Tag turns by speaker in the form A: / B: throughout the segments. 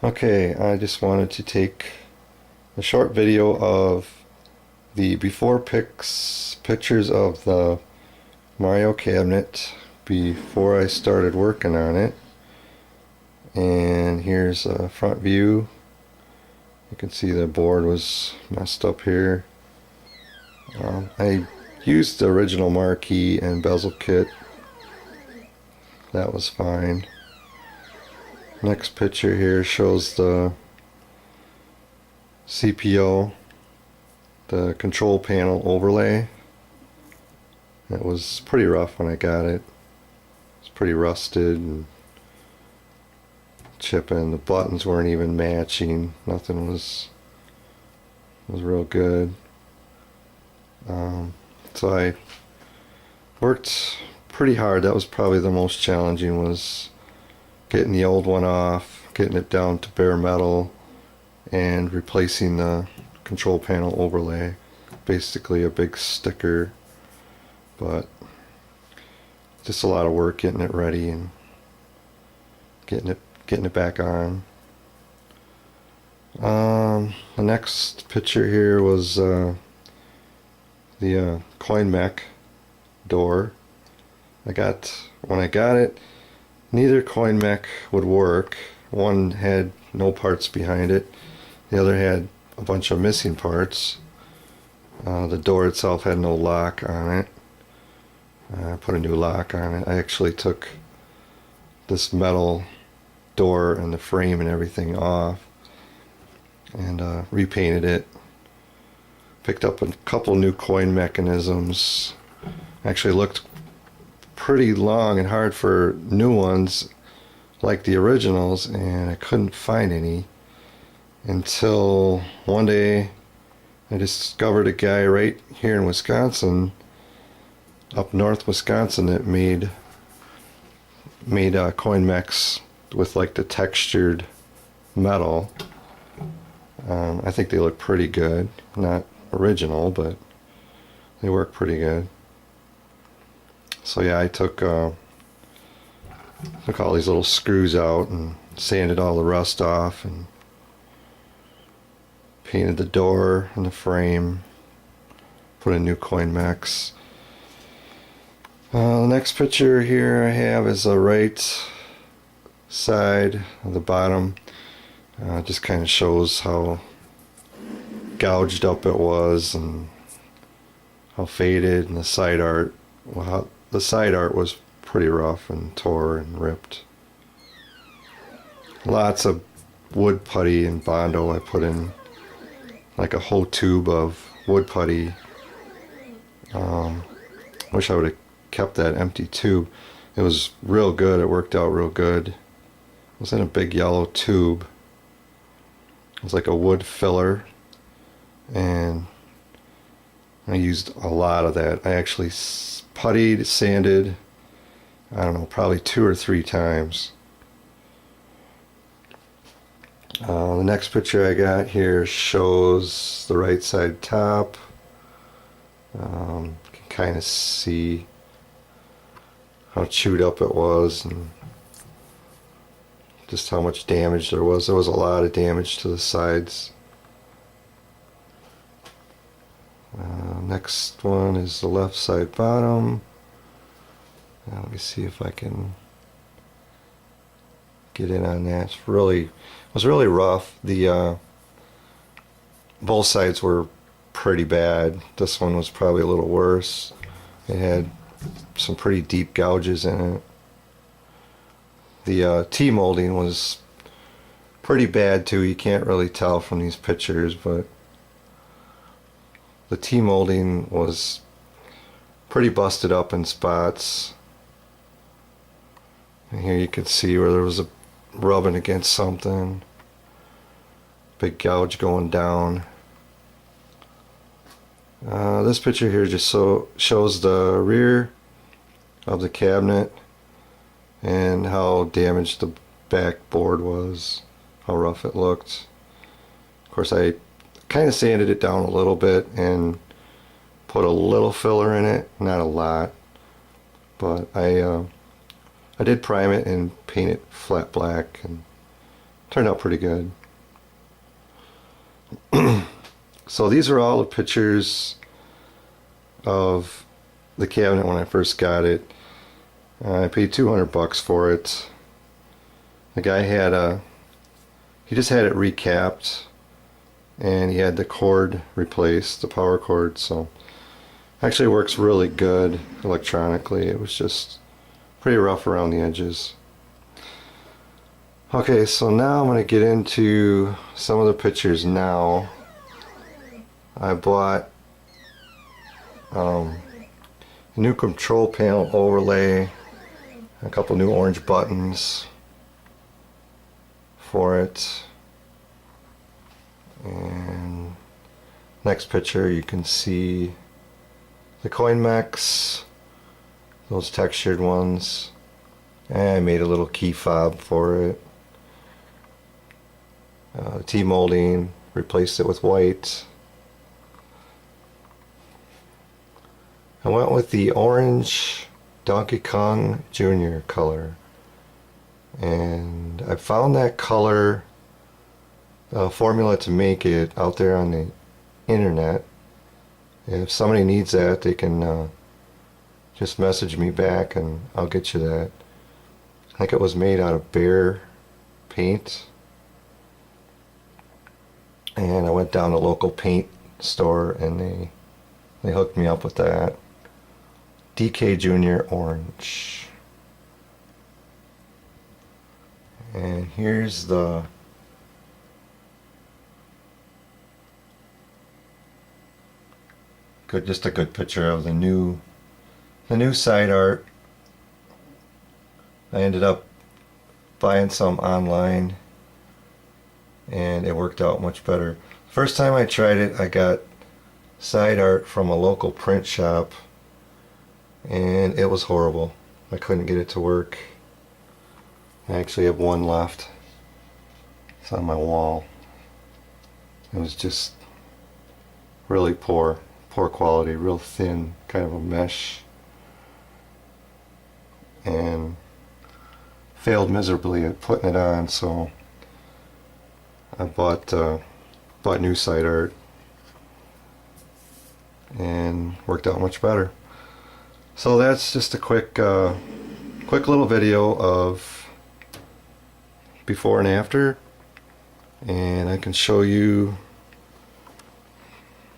A: Okay, I just wanted to take a short video of the before pics pictures of the Mario cabinet before I started working on it. And here's a front view. You can see the board was messed up here. I used the original marquee and bezel kit. That was fine. Next picture here shows the CPO, the control panel overlay. It was pretty rough when I got it. It's pretty rusted and chipping. The buttons weren't even matching. Nothing was real good. So I worked pretty hard. That was probably the most challenging, was getting the old one off, getting it down to bare metal, and replacing the control panel overlay. Basically a big sticker, but just a lot of work getting it ready and getting it back on. The next picture here was the coin mech door. When I got it, neither coin mech would work. One had no parts behind it. The other had a bunch of missing parts. The door itself had no lock on it. I put a new lock on it. I actually took this metal door and the frame and everything off and repainted it. Picked up a couple new coin mechanisms. Actually looked pretty long and hard for new ones like the originals, and I couldn't find any until one day I discovered a guy right here in Wisconsin, up north Wisconsin, that made coin mechs with like the textured metal. I think they look pretty good. Not original, but they work pretty good. So yeah, I took all these little screws out and sanded all the rust off and painted the door and the frame, put in new coin mechs. The next picture here I have is the right side of the bottom. Just kind of shows how gouged up it was and how faded, and the side art. Well, the side art was pretty rough and tore and ripped. Lots of wood putty and Bondo. I put in like a whole tube of wood putty. Wish I would have kept that empty tube. It was real good. It worked out real good. It was in a big yellow tube. It was like a wood filler, and I used a lot of that. I actually puttied, sanded, I don't know, probably 2 or 3 times. The next picture I got here shows the right side top. You can kind of see how chewed up it was and just how much damage there was. There was a lot of damage to the sides. Next one is the left side bottom. Let me see if I can get in on that. It was really rough. The both sides were pretty bad. This one was probably a little worse. It had some pretty deep gouges in it. The T-molding was pretty bad too. You can't really tell from these pictures, but the T-molding was pretty busted up in spots. And here you can see where there was a rubbing against something. Big gouge going down. This picture here just shows the rear of the cabinet and how damaged the back board was, how rough it looked. Of course, I kind of sanded it down a little bit and put a little filler in it, not a lot, but I did prime it and paint it flat black and turned out pretty good. So these are all the pictures of the cabinet when I first got it. I paid $200 for it. The guy he just had it recapped, and he had the cord replaced, the power cord, so actually works really good electronically. It was just pretty rough around the edges. Okay, so now I'm going to get into some of the pictures now. I bought a new control panel overlay, a couple new orange buttons for it, and next picture you can see the coin mechs, those textured ones, and I made a little key fob for it. T-molding, replaced it with white. I went with the orange Donkey Kong Jr. color, and I found that color formula to make it out there on the internet. If somebody needs that, they can just message me back and I'll get you that. I think it was made out of bear paint, and I went down to a local paint store and they hooked me up with that. DK Junior Orange. And here's the just a good picture of the new side art. I ended up buying some online and it worked out much better. First time I tried it, I got side art from a local print shop and it was horrible. I couldn't get it to work. I actually have one left. It's on my wall. It was just really poor quality, real thin, kind of a mesh, and failed miserably at putting it on, so I bought new side art and worked out much better. So that's just a quick little video of before and after, and I can show you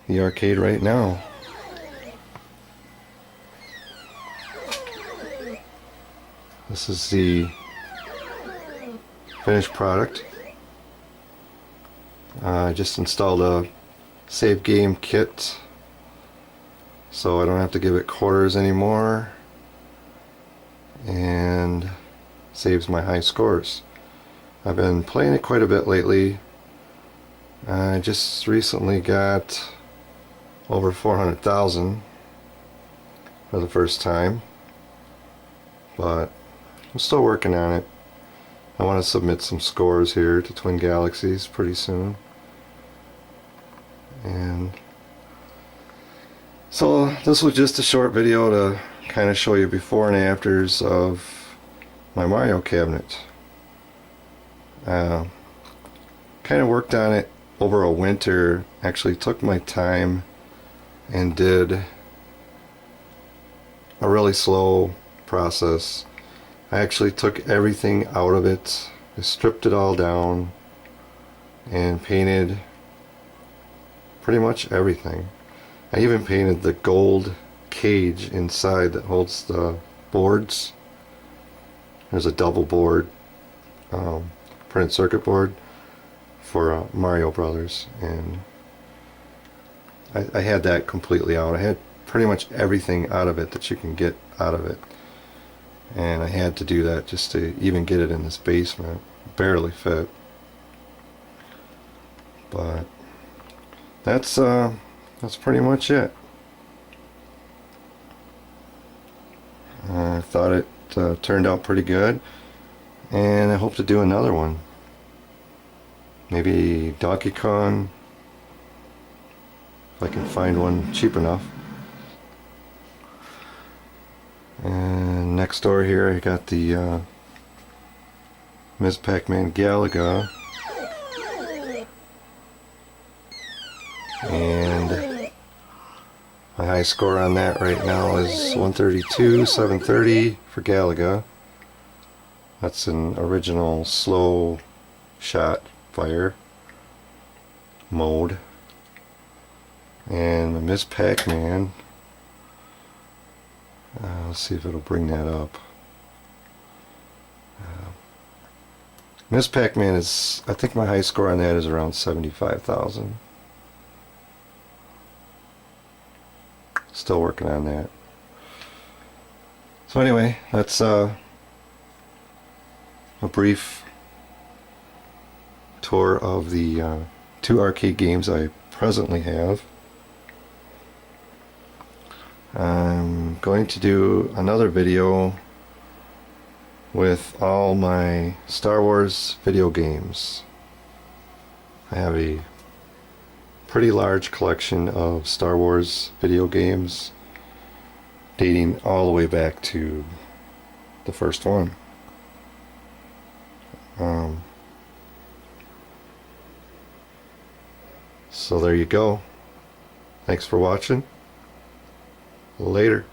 A: the arcade right now. This is the finished product. I just installed a save game kit so I don't have to give it quarters anymore, and saves my high scores. I've been playing it quite a bit lately. I just recently got over 400,000 for the first time, but I'm still working on it. I want to submit some scores here to Twin Galaxies pretty soon. And so this was just a short video to kind of show you before and afters of my Mario cabinet. Kind of worked on it over a winter, actually took my time and did a really slow process. I actually took everything out of it, I stripped it all down and painted pretty much everything. I even painted the gold cage inside that holds the boards. There's a double board, printed circuit board for Mario Brothers, and I had that completely out. I had pretty much everything out of it that you can get out of it, and I had to do that just to even get it in this basement. Barely fit, but that's pretty much it. I thought it turned out pretty good, and I hope to do another one. Maybe Donkey Kong, if I can find one cheap enough. next door here I got the Ms. Pac-Man Galaga And my high score on that right now is 132, 730 for Galaga. That's an original slow shot fire mode. And Miss Pac-Man, let's see if it'll bring that up. Miss Pac-Man is, I think my high score on that is around 75,000. Still working on that. So anyway, that's a brief tour of the 2 arcade games I presently have. I'm going to do another video with all my Star Wars video games. I have a pretty large collection of Star Wars video games dating all the way back to the first one. So there you go. Thanks for watching. Later.